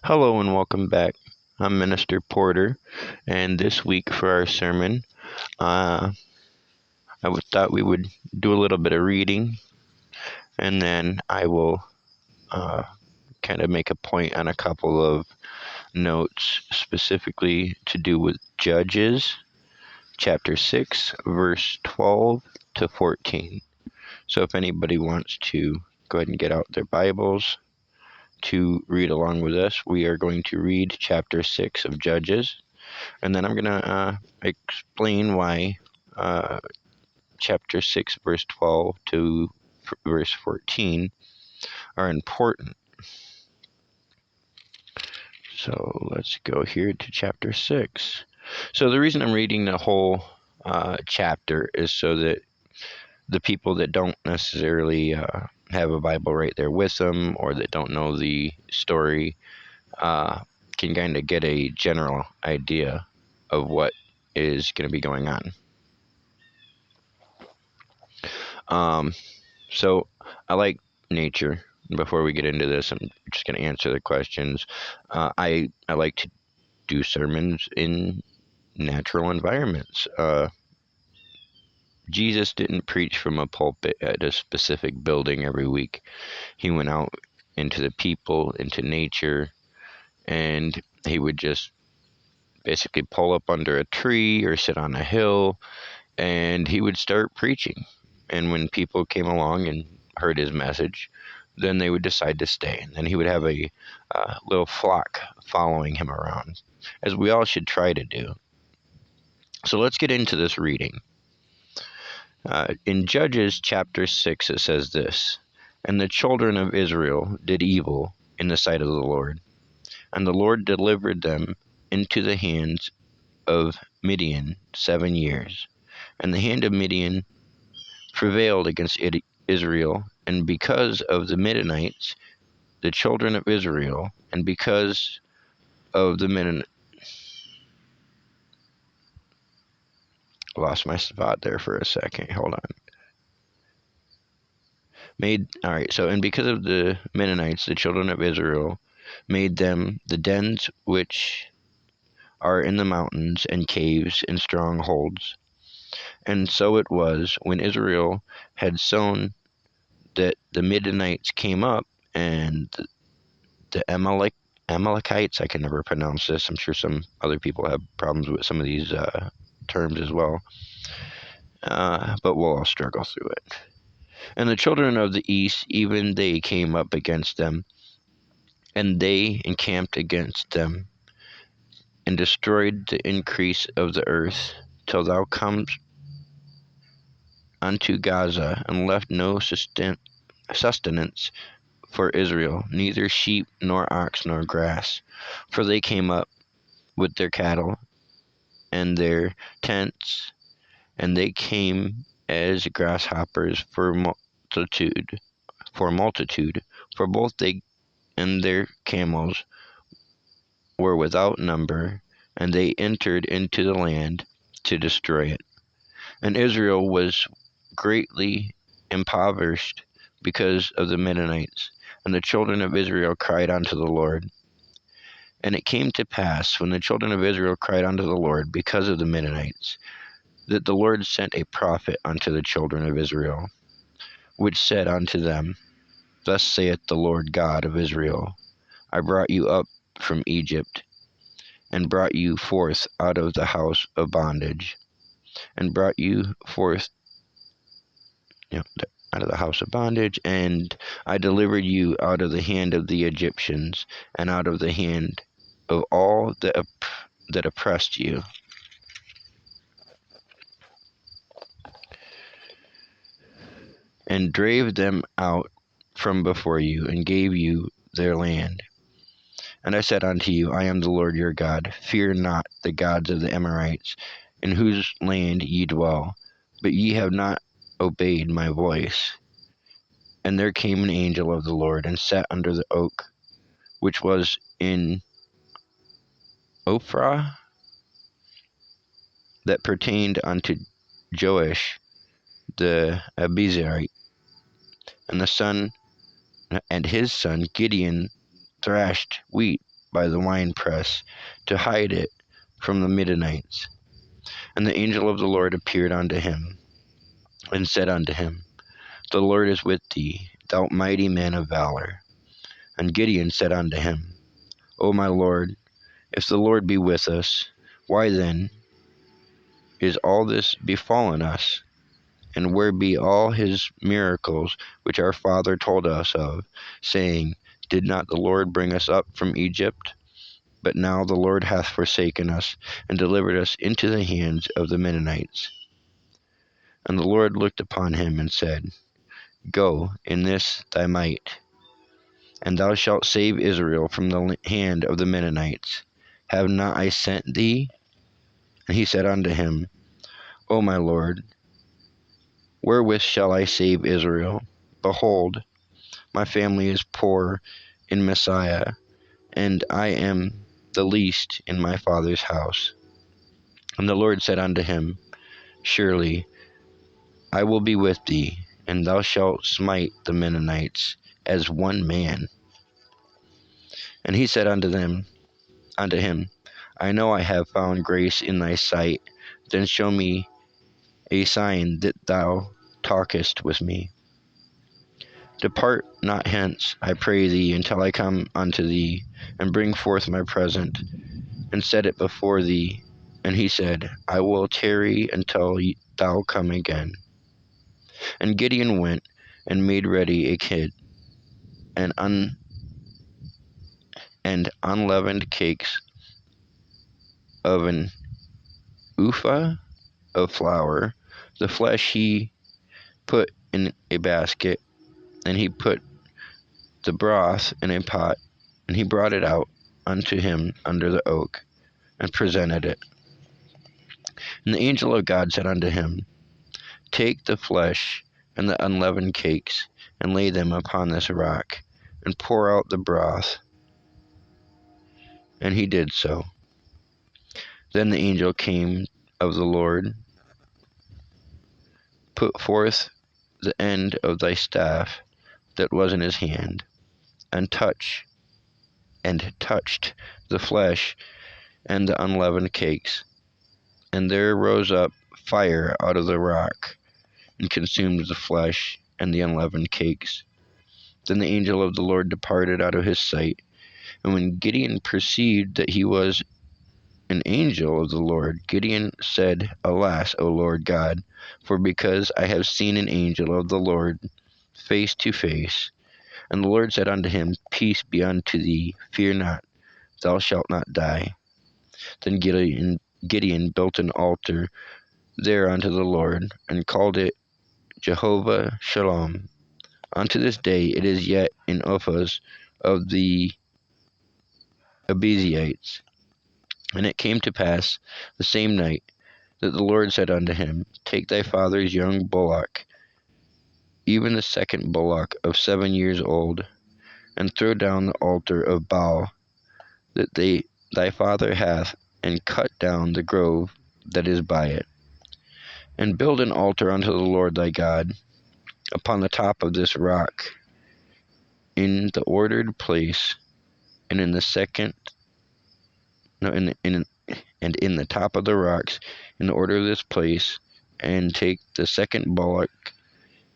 Hello and welcome back. I'm Minister Porter, and this week for our sermon, uh, thought we would do a little bit of reading, and then I will uh, kind of make a point on a couple of notes specifically to do with Judges, chapter 6, verse 12 to 14. So if anybody wants to go ahead and get out their Bibles to read along with us, we are going to read chapter 6 of Judges. And then I'm going to explain why chapter 6, verse 12 to verse 14 are important. So let's go here to chapter 6. So the reason I'm reading the whole chapter is so that the people that don't necessarily have a Bible right there with them, or that don't know the story, can kind of get a general idea of what is going to be going on. So I like nature. Before we get into this, I'm just going to answer the questions. I like to do sermons in natural environments. Jesus didn't preach from a pulpit at a specific building every week. He went out into the people, into nature, and he would just basically pull up under a tree or sit on a hill, and he would start preaching. And when people came along and heard his message, then they would decide to stay. And then he would have a little flock following him around, as we all should try to do. So let's get into this reading. In Judges chapter 6, it says this: "And the children of Israel did evil in the sight of the Lord, and the Lord delivered them into the hands of Midian 7 years. And the hand of Midian prevailed against Israel, and because of the Midianites, the children of Israel, and because of the Midianites." Lost my spot there for a second. Hold on. And because of the Midianites, the children of Israel made them the dens which are in the mountains, and caves, and strongholds. And so it was, when Israel had sown, that the Midianites came up, and the Amalekites, I can never pronounce this. I'm sure some other people have problems with some of these terms as well, but we'll all struggle through it. "And the children of the east, even they came up against them, and they encamped against them, and destroyed the increase of the earth, till thou comest unto Gaza, and left no sustenance for Israel, neither sheep, nor ox, nor grass. For they came up with their cattle and their tents, and they came as grasshoppers for multitude, for both they and their camels were without number, and they entered into the land to destroy it. And Israel was greatly impoverished because of the Midianites, and the children of Israel cried unto the Lord. And it came to pass, when the children of Israel cried unto the Lord because of the Midianites, that the Lord sent a prophet unto the children of Israel, which said unto them, Thus saith the Lord God of Israel, I brought you up from Egypt, and brought you forth out of the house of bondage, and brought you forth out of the house of bondage, and I delivered you out of the hand of the Egyptians, and out of the hand of all that oppressed you. And drave them out from before you, and gave you their land. And I said unto you, I am the Lord your God. Fear not the gods of the Amorites, in whose land ye dwell. But ye have not obeyed my voice. And there came an angel of the Lord, and sat under the oak, which was in Ophrah, that pertained unto Joash the Abiezrite, and his son Gideon thrashed wheat by the winepress, to hide it from the Midianites. And the angel of the Lord appeared unto him, and said unto him, The Lord is with thee, thou mighty man of valor. And Gideon said unto him, O my Lord, if the Lord be with us, why then is all this befallen us? And where be all his miracles which our father told us of, saying, Did not the Lord bring us up from Egypt? But now the Lord hath forsaken us, and delivered us into the hands of the Midianites. And the Lord looked upon him, and said, Go in this thy might, and thou shalt save Israel from the hand of the Midianites. Have not I sent thee? And he said unto him, O my Lord, wherewith shall I save Israel? Behold, my family is poor in Messiah, and I am the least in my father's house. And the Lord said unto him, Surely I will be with thee, and thou shalt smite the Midianites as one man. And he said unto him, I know I have found grace in thy sight. Then show me a sign that thou talkest with me. Depart not hence, I pray thee, until I come unto thee, and bring forth my present, and set it before thee. And he said, I will tarry until thou come again. And Gideon went and made ready a kid, and unleavened cakes of an ephah of flour. The flesh he put in a basket, and he put the broth in a pot, and he brought it out unto him under the oak, and presented it. And the angel of God said unto him, Take the flesh and the unleavened cakes, and lay them upon this rock, and pour out the broth. And he did so. Then the angel came of the Lord, put forth the end of thy staff that was in his hand, and touched the flesh and the unleavened cakes. And there rose up fire out of the rock, and consumed the flesh and the unleavened cakes. Then the angel of the Lord departed out of his sight. And when Gideon perceived that he was an angel of the Lord, Gideon said, Alas, O Lord God, for because I have seen an angel of the Lord face to face. And the Lord said unto him, Peace be unto thee, fear not, thou shalt not die. Then Gideon built an altar there unto the Lord, and called it Jehovah Shalom. Unto this day it is yet in Uphaz of the Abiezrites. And it came to pass the same night that the Lord said unto him, Take thy father's young bullock, even the second bullock of 7 years old, and throw down the altar of Baal that thy father hath, and cut down the grove that is by it. And build an altar unto the Lord thy God upon the top of this rock, in the ordered place, and in the second no in the top of the rocks, in the order of this place, and take the second bullock,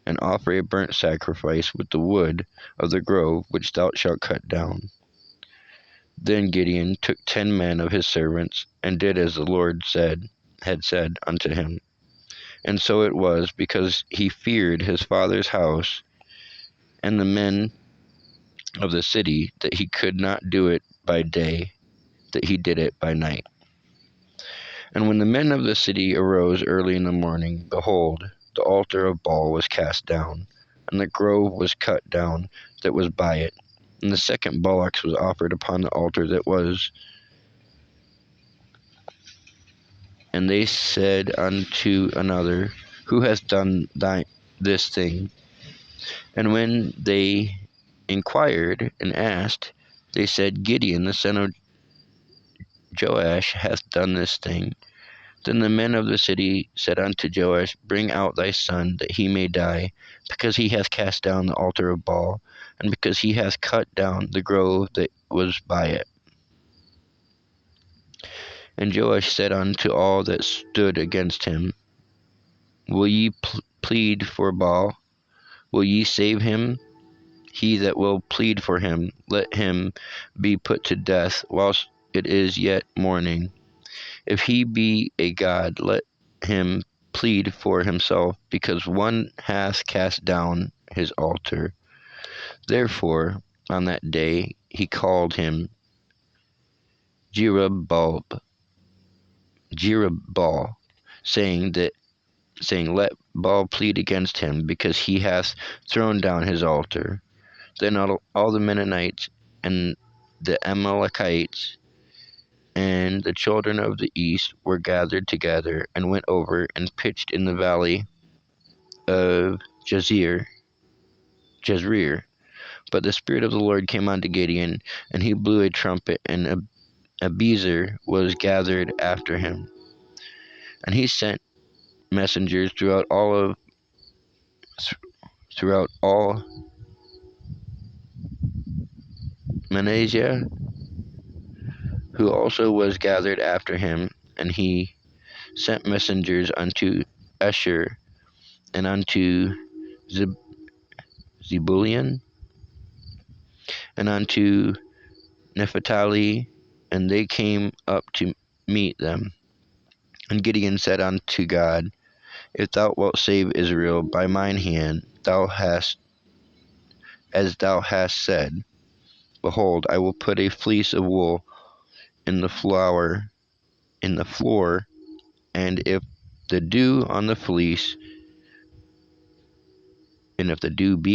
and offer a burnt sacrifice with the wood of the grove which thou shalt cut down. Then Gideon took 10 men of his servants, and did as the Lord had said unto him. And so it was, because he feared his father's house and the men of the city, that he could not do it by day, that he did it by night. And when the men of the city arose early in the morning, behold, the altar of Baal was cast down, and the grove was cut down that was by it. And the second bullock was offered upon the altar that was. And they said unto another, Who hath done this thing? And when they inquired and asked, they said, Gideon the son of Joash hath done this thing. Then the men of the city said unto Joash, Bring out thy son, that he may die, because he hath cast down the altar of Baal. and because he hath cut down the grove that was by it. And Joash said unto all that stood against him, Will ye plead for Baal? Will ye save him? He that will plead for him, let him be put to death whilst it is yet morning. If he be a god, let him plead for himself, because one hath cast down his altar. Therefore on that day he called him Jerubbaal, saying, Let Baal plead against him, because he hath thrown down his altar. Then all the Mennonites and the Amalekites and the children of the east were gathered together, and went over and pitched in the valley of Jezreel. But the Spirit of the Lord came unto Gideon, and he blew a trumpet, and Abiezer was gathered after him. And he sent messengers throughout all Manasseh, who also was gathered after him, and he sent messengers unto Asher and unto Zebulun and unto Naphtali, and they came up to meet them. And Gideon said unto God, If thou wilt save Israel by mine hand, as thou hast said, behold, I will put a fleece of wool in the floor, and if the dew be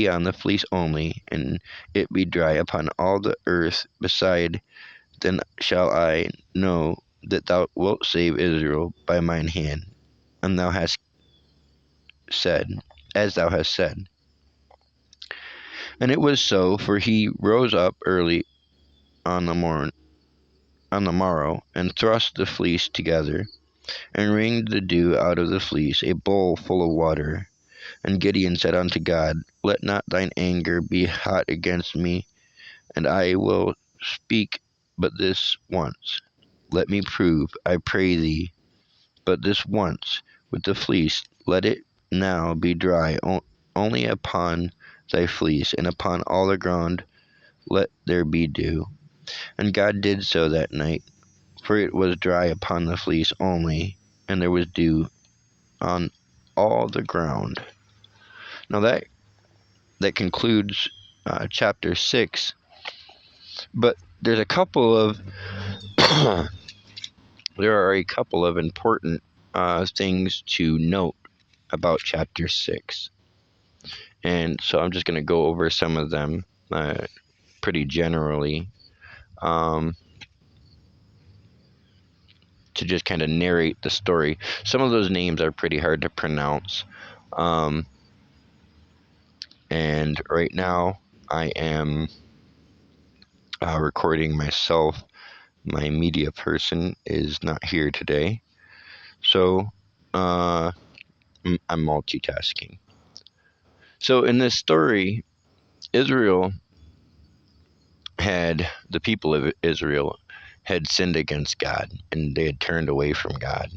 on the fleece only, and it be dry upon all the earth beside, then shall I know that thou wilt save Israel by mine hand, and thou hast said, as thou hast said. And it was so, for he rose up early on the morrow, and thrust the fleece together, and wringed the dew out of the fleece, a bowl full of water. And Gideon said unto God, Let not thine anger be hot against me, and I will speak but this once. Let me prove, I pray thee, but this once with the fleece. Let it now be dry only upon thy fleece, and upon all the ground let there be dew. And God did so that night, for it was dry upon the fleece only, and there was dew on all the ground. Now that concludes chapter 6, but there's a couple of there are a couple of important things to note about chapter 6, and so I'm just going to go over some of them pretty generally, to just kind of narrate the story. Some of those names are pretty hard to pronounce, and right now I am recording myself. My media person is not here today, so I'm multitasking. So in this story, the people of Israel had sinned against God, and they had turned away from God.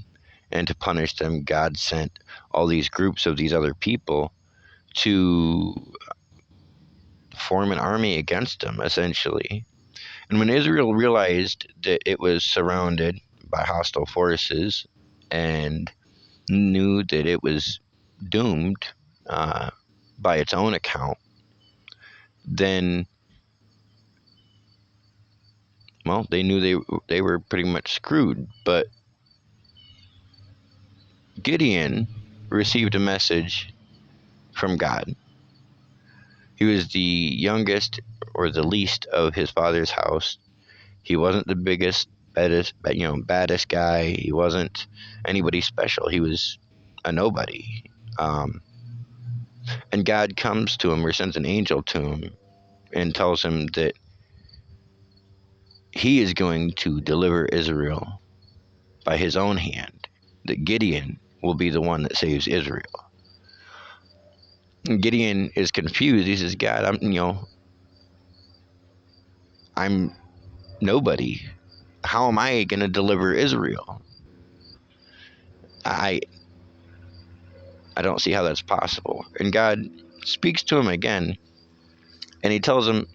And to punish them, God sent all these groups of these other people to form an army against them, essentially. And when Israel realized that it was surrounded by hostile forces and knew that it was doomed by its own account, then, well, they knew they were pretty much screwed. But Gideon received a message from God. He was the youngest or the least of his father's house. He wasn't the biggest, baddest guy. He wasn't anybody special. He was a nobody. And God comes to him, or sends an angel to him, and tells him that he is going to deliver Israel by his own hand, that Gideon will be the one that saves Israel. And Gideon is confused. He says, God, I'm nobody. How am I going to deliver Israel? I I don't see how that's possible. And God speaks to him again, and he tells him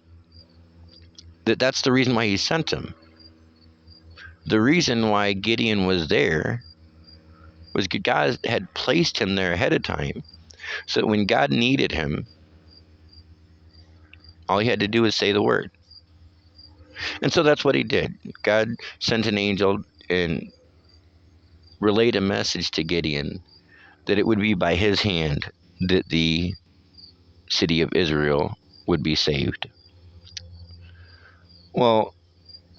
that that's the reason why he sent him. The reason why Gideon was there was God had placed him there ahead of time, so that when God needed him, all he had to do was say the word. And so that's what he did. God sent an angel and relayed a message to Gideon that it would be by his hand that the city of Israel would be saved. Well,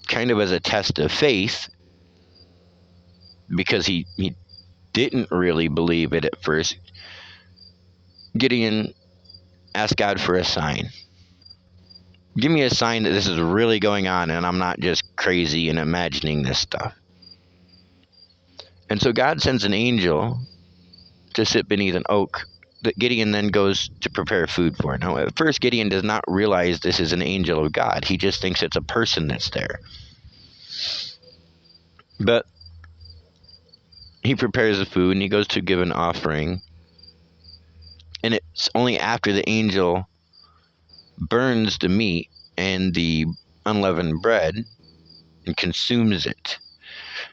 kind of as a test of faith, because he didn't really believe it at first, Gideon asked God for a sign. Give me a sign that this is really going on and I'm not just crazy and imagining this stuff. And so God sends an angel to sit beneath an oak that Gideon then goes to prepare food for. Now, at first, Gideon does not realize this is an angel of God. He just thinks it's a person that's there. But he prepares the food and he goes to give an offering. And it's only after the angel burns the meat and the unleavened bread and consumes it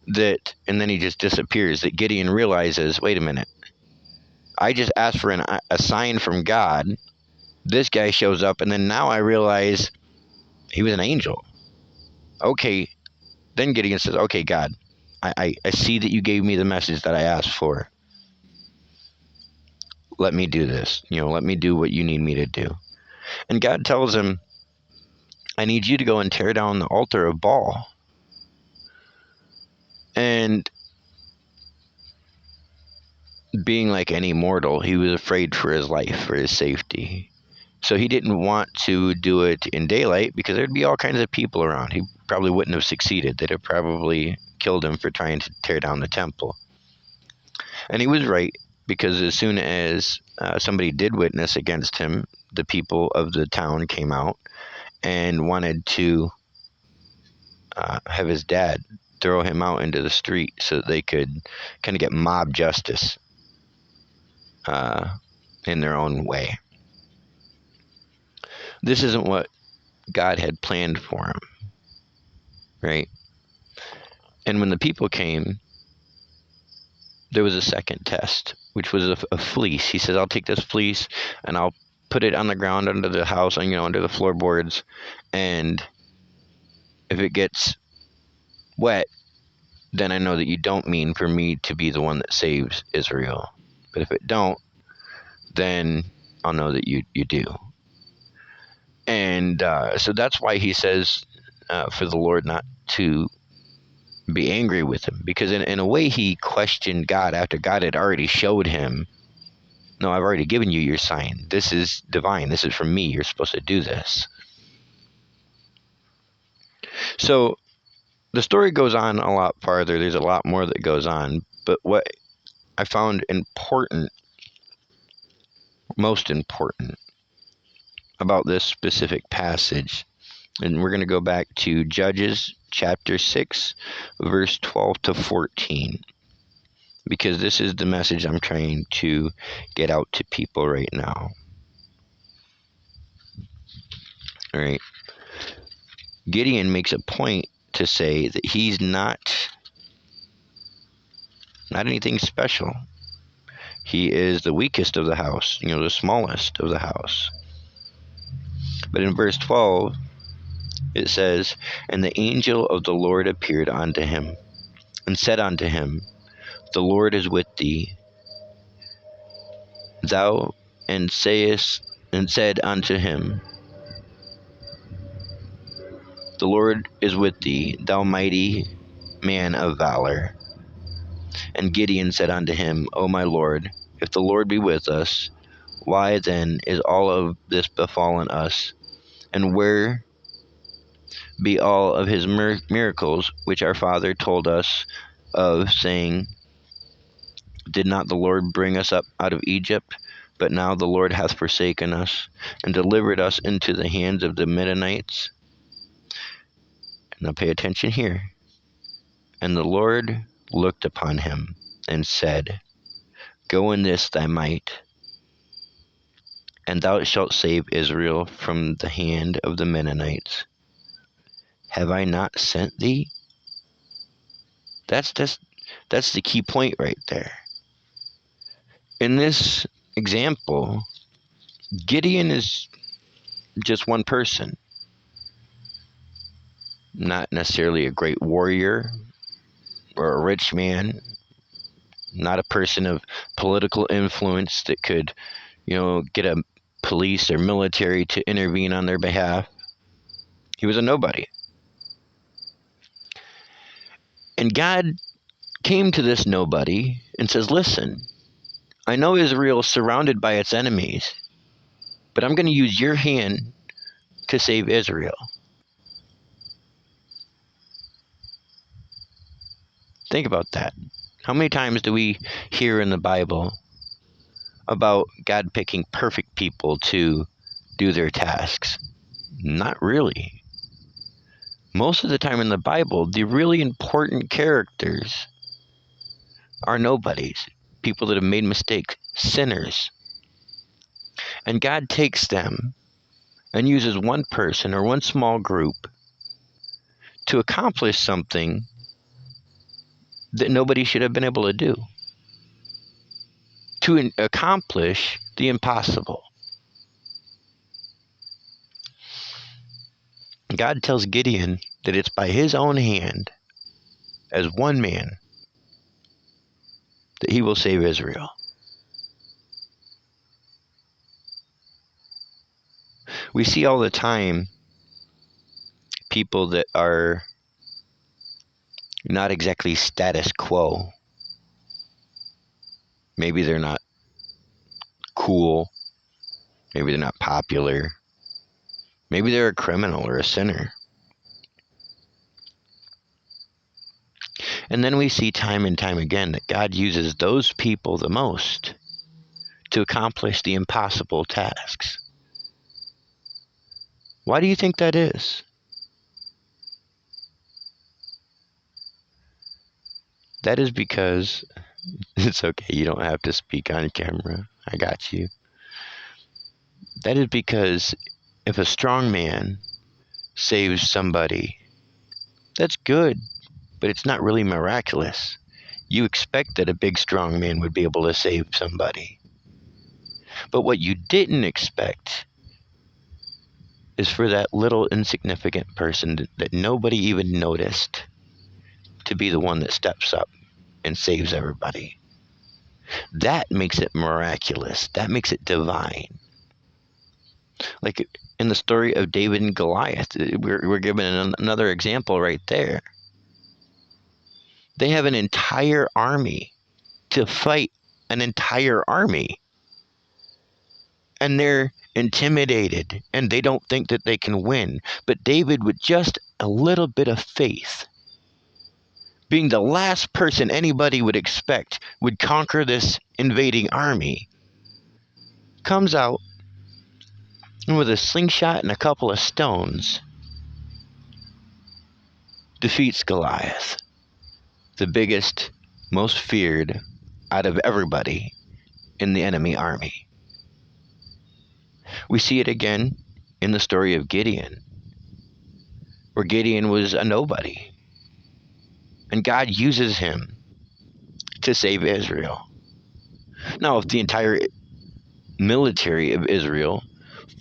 and then he just disappears, that Gideon realizes, wait a minute, I just asked for a sign from God. This guy shows up, and then now I realize he was an angel. Okay, then Gideon says, okay, God, I see that you gave me the message that I asked for. Let me do this. Let me do what you need me to do. And God tells him, I need you to go and tear down the altar of Baal. And being like any mortal, he was afraid for his life, for his safety. So he didn't want to do it in daylight because there'd be all kinds of people around. He probably wouldn't have succeeded. They'd have probably killed him for trying to tear down the temple. And he was right, because as soon as somebody did witness against him, the people of the town came out and wanted to have his dad throw him out into the street so that they could kind of get mob justice in their own way. This isn't what God had planned for him, right? And when the people came, there was a second test, which was a fleece. He says, I'll take this fleece and I'll put it on the ground under the house, under the floorboards, and if it gets wet, then I know that you don't mean for me to be the one that saves Israel. But if it don't, then I'll know that you do. And so that's why he says for the Lord not to be angry with him, because in a way he questioned God after God had already showed him, no, I've already given you your sign. This is divine. This is from me. You're supposed to do this. So the story goes on a lot farther. There's a lot more that goes on. But what I found important, most important about this specific passage, and we're going to go back to Judges chapter 6, verse 12 to 14. Because this is the message I'm trying to get out to people right now. All right. Gideon makes a point to say that he's not anything special. He is the weakest of the house, the smallest of the house. But in verse 12, it says, And the angel of the Lord appeared unto him, and said unto him, The Lord is with thee, thou, and said unto him, The Lord is with thee, thou mighty man of valor. And Gideon said unto him, O my Lord, if the Lord be with us, why then is all of this befallen us? And where be all of his miracles which our father told us of, saying, Did not the Lord bring us up out of Egypt? But now the Lord hath forsaken us, and delivered us into the hands of the Midianites. Now pay attention here. And the Lord looked upon him and said, Go in this thy might, and thou shalt save Israel from the hand of the Mennonites. Have I not sent thee? That's the key point right there. In this example, Gideon is just one person, not necessarily a great warrior or a rich man, not a person of political influence that could, get a police or military to intervene on their behalf. He was a nobody. And God came to this nobody and says, Listen, I know Israel is surrounded by its enemies, but I'm going to use your hand to save Israel. Think about that. How many times do we hear in the Bible about God picking perfect people to do their tasks? Not really. Most of the time in the Bible, the really important characters are nobodies, people that have made mistakes, sinners. And God takes them and uses one person or one small group to accomplish something that nobody should have been able to do, to accomplish the impossible. God tells Gideon that it's by his own hand, as one man, that he will save Israel. We see all the time people that are not exactly status quo. Maybe they're not cool. Maybe they're not popular. Maybe they're a criminal or a sinner. And then we see time and time again that God uses those people the most to accomplish the impossible tasks. Why do you think that is? That is because, it's okay, you don't have to speak on camera. I got you. That is because if a strong man saves somebody, that's good, but it's not really miraculous. You expect that a big strong man would be able to save somebody. But what you didn't expect is for that little insignificant person that nobody even noticed to be the one that steps up and saves everybody. That makes it miraculous. That makes it divine. Like in the story of David and Goliath, we're given another example right there. They have an entire army to fight an entire army. And they're intimidated and they don't think that they can win. But David, with just a little bit of faith, being the last person anybody would expect would conquer this invading army, comes out and with a slingshot and a couple of stones defeats Goliath, the biggest, most feared out of everybody in the enemy army. We see it again in the story of Gideon, where Gideon was a nobody, and God uses him to save Israel. Now, if the entire military of Israel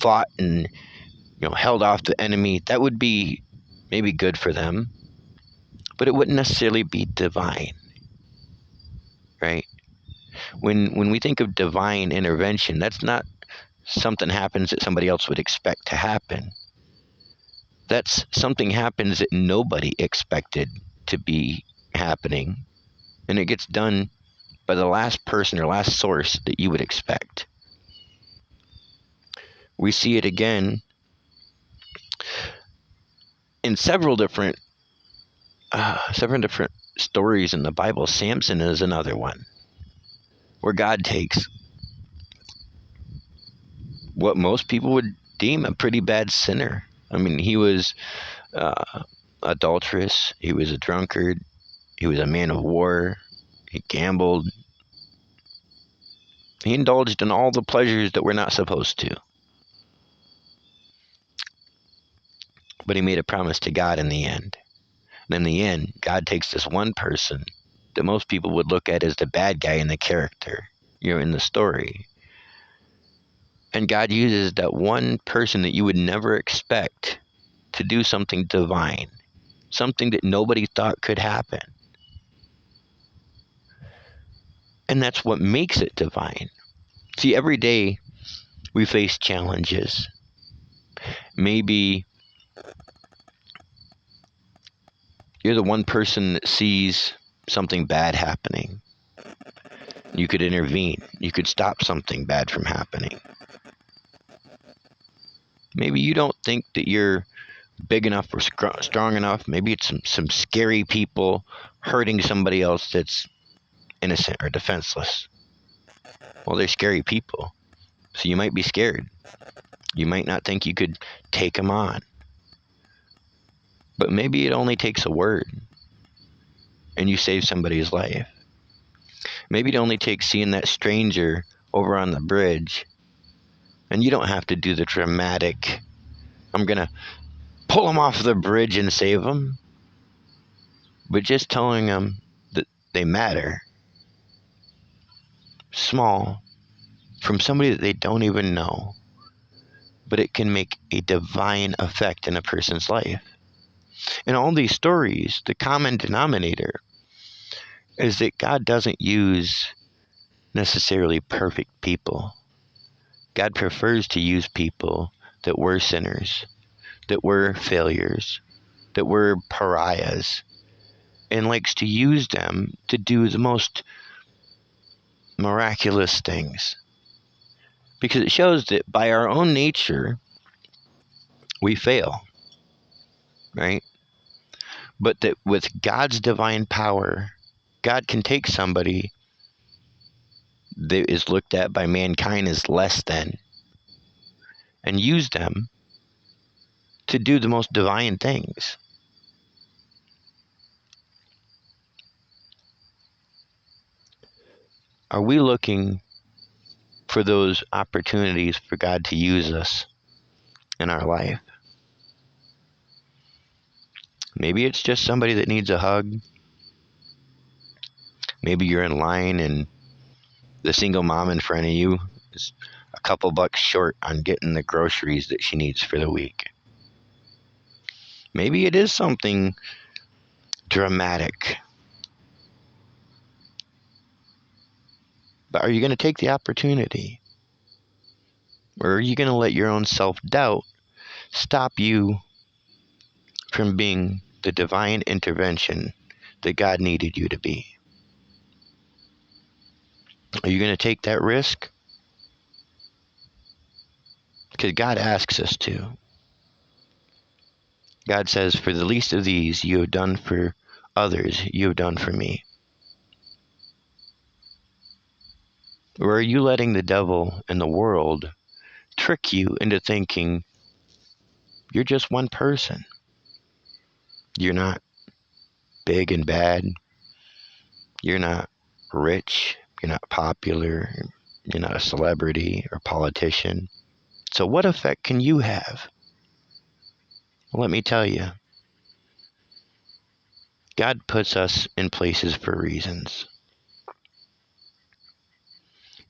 fought and held off the enemy, that would be maybe good for them, but it wouldn't necessarily be divine, right? When we think of divine intervention, that's not something happens that somebody else would expect to happen. That's something happens that nobody expected to be happening, and it gets done by the last person or last source that you would expect. We see it again in several different stories in the Bible. Samson is another one, where God takes what most people would deem a pretty bad sinner. I mean, he was adulterous. He was a drunkard. He was a man of war. He gambled. He indulged in all the pleasures that we're not supposed to. But he made a promise to God in the end. And in the end, God takes this one person that most people would look at as the bad guy in the character, in the story. And God uses that one person that you would never expect to do something divine, something that nobody thought could happen. And that's what makes it divine. See, every day we face challenges. Maybe you're the one person that sees something bad happening. You could intervene. You could stop something bad from happening. Maybe you don't think that you're big enough or strong enough. Maybe it's some scary people hurting somebody else that's innocent or defenseless. Well, they're scary people. So you might be scared. You might not think you could take them on. But maybe it only takes a word and you save somebody's life. Maybe it only takes seeing that stranger over on the bridge, and you don't have to do the dramatic, I'm going to pull them off the bridge and save them, but just telling them that they matter. Small, from somebody that they don't even know, but it can make a divine effect in a person's life. In all these stories, the common denominator is that God doesn't use necessarily perfect people. God prefers to use people that were sinners, that were failures, that were pariahs, and likes to use them to do the most miraculous things. Because it shows that by our own nature, we fail, right? But that with God's divine power, God can take somebody that is looked at by mankind as less than and use them to do the most divine things. Are we looking for those opportunities for God to use us in our life? Maybe it's just somebody that needs a hug. Maybe you're in line and the single mom in front of you is a couple bucks short on getting the groceries that she needs for the week. Maybe it is something dramatic. But are you going to take the opportunity? Or are you going to let your own self-doubt stop you from being the divine intervention that God needed you to be? Are you going to take that risk? Because God asks us to. God says, for the least of these you have done for others, you have done for me. Or are you letting the devil and the world trick you into thinking you're just one person? You're not big and bad. You're not rich. You're not popular. You're not a celebrity or politician. So what effect can you have? Well, let me tell you. God puts us in places for reasons.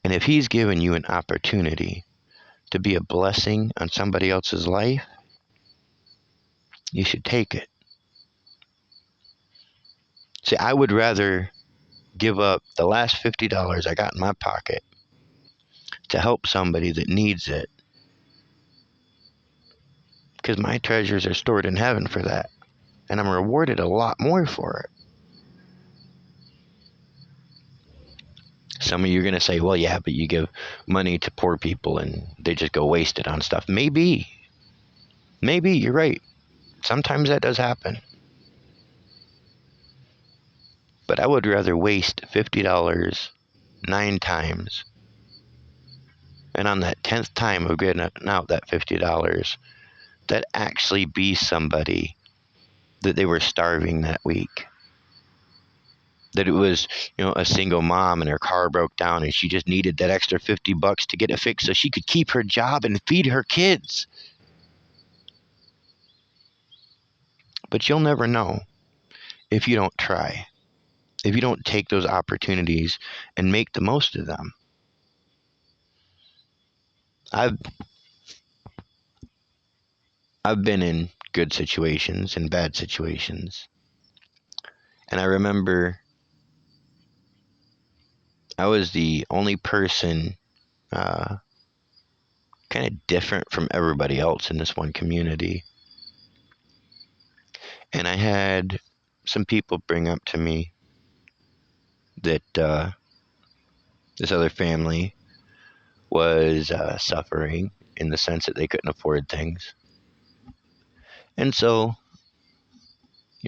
And if he's given you an opportunity to be a blessing on somebody else's life, you should take it. See, I would rather give up the last $50 I got in my pocket to help somebody that needs it, because my treasures are stored in heaven for that, and I'm rewarded a lot more for it. Some of you are going to say, well, yeah, but you give money to poor people and they just go waste it on stuff. Maybe you're right. Sometimes that does happen. But I would rather waste $50 9 times, and on that 10th time of getting out that $50, that actually be somebody that they were starving that week. That it was, a single mom and her car broke down and she just needed that extra $50 to get it fixed so she could keep her job and feed her kids. But you'll never know if you don't try, if you don't take those opportunities and make the most of them. I've I've been in good situations and bad situations. And I remember I was the only person uh, kind of different from everybody else in this one community. And I had some people bring up to me that this other family was suffering in the sense that they couldn't afford things. And so,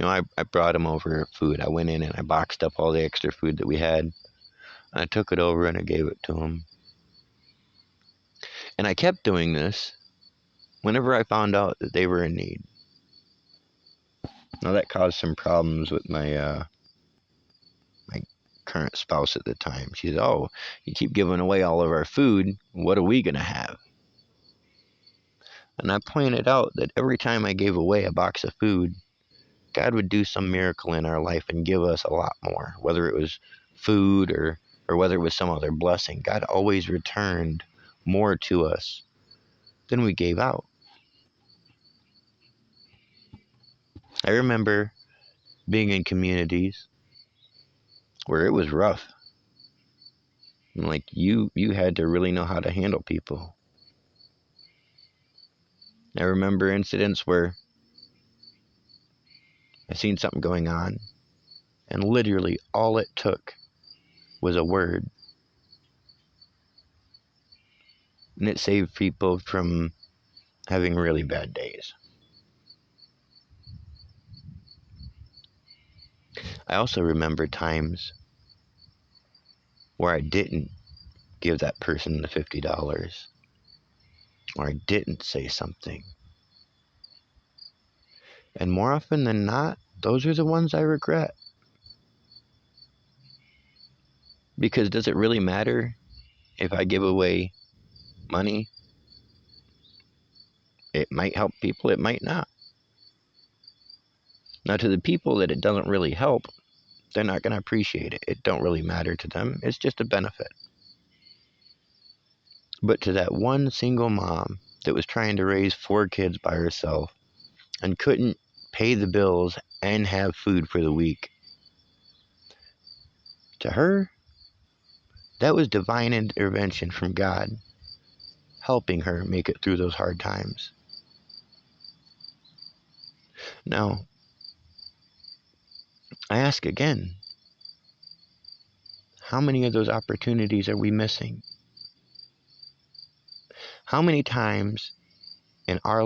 I brought them over food. I went in and I boxed up all the extra food that we had. I took it over and I gave it to them. And I kept doing this whenever I found out that they were in need. Now that caused some problems with my current spouse at the time. She said, "Oh, you keep giving away all of our food. What are we gonna have?" And I pointed out that every time I gave away a box of food, God would do some miracle in our life and give us a lot more, whether it was food or whether it was some other blessing. God always returned more to us than we gave out. I remember being in communities where it was rough. Like you had to really know how to handle people. I remember incidents where I seen something going on and literally all it took was a word and it saved people from having really bad days. I also remember times where I didn't give that person the $50 or I didn't say something. And more often than not, those are the ones I regret. Because does it really matter if I give away money? It might help people, it might not. Now, to the people that it doesn't really help, they're not going to appreciate it. It don't really matter to them. It's just a benefit. But to that one single mom that was trying to raise 4 kids by herself and couldn't pay the bills and have food for the week, to her, that was divine intervention from God, helping her make it through those hard times. Now, I ask again, how many of those opportunities are we missing? How many times in our